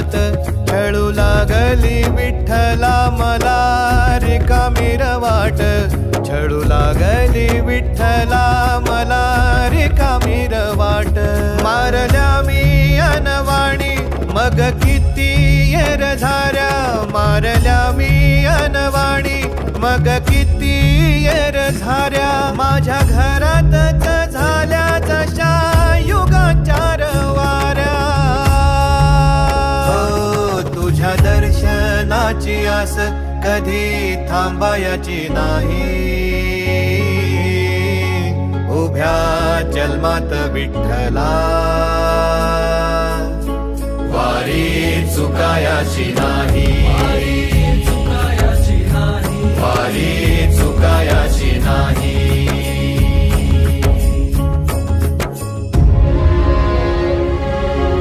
जन्मात छळू लागली विठ्ठला मला रिकामी रवाट छळू लागली विठ्ठला मला रिकामी रवाट मारल्या मी अनवाणी मग किती येर झाऱ्या मारल्या मी अनवाणी मग किती येर झाऱ्या माझ्या घरातच झाल्या जशा युगांच्या रवाऱ्या तुझ्या दर्शनाची आस कधी थांबायची नाही उभ्या जन्मात विठ्ठला वारी चुकायाची नाही।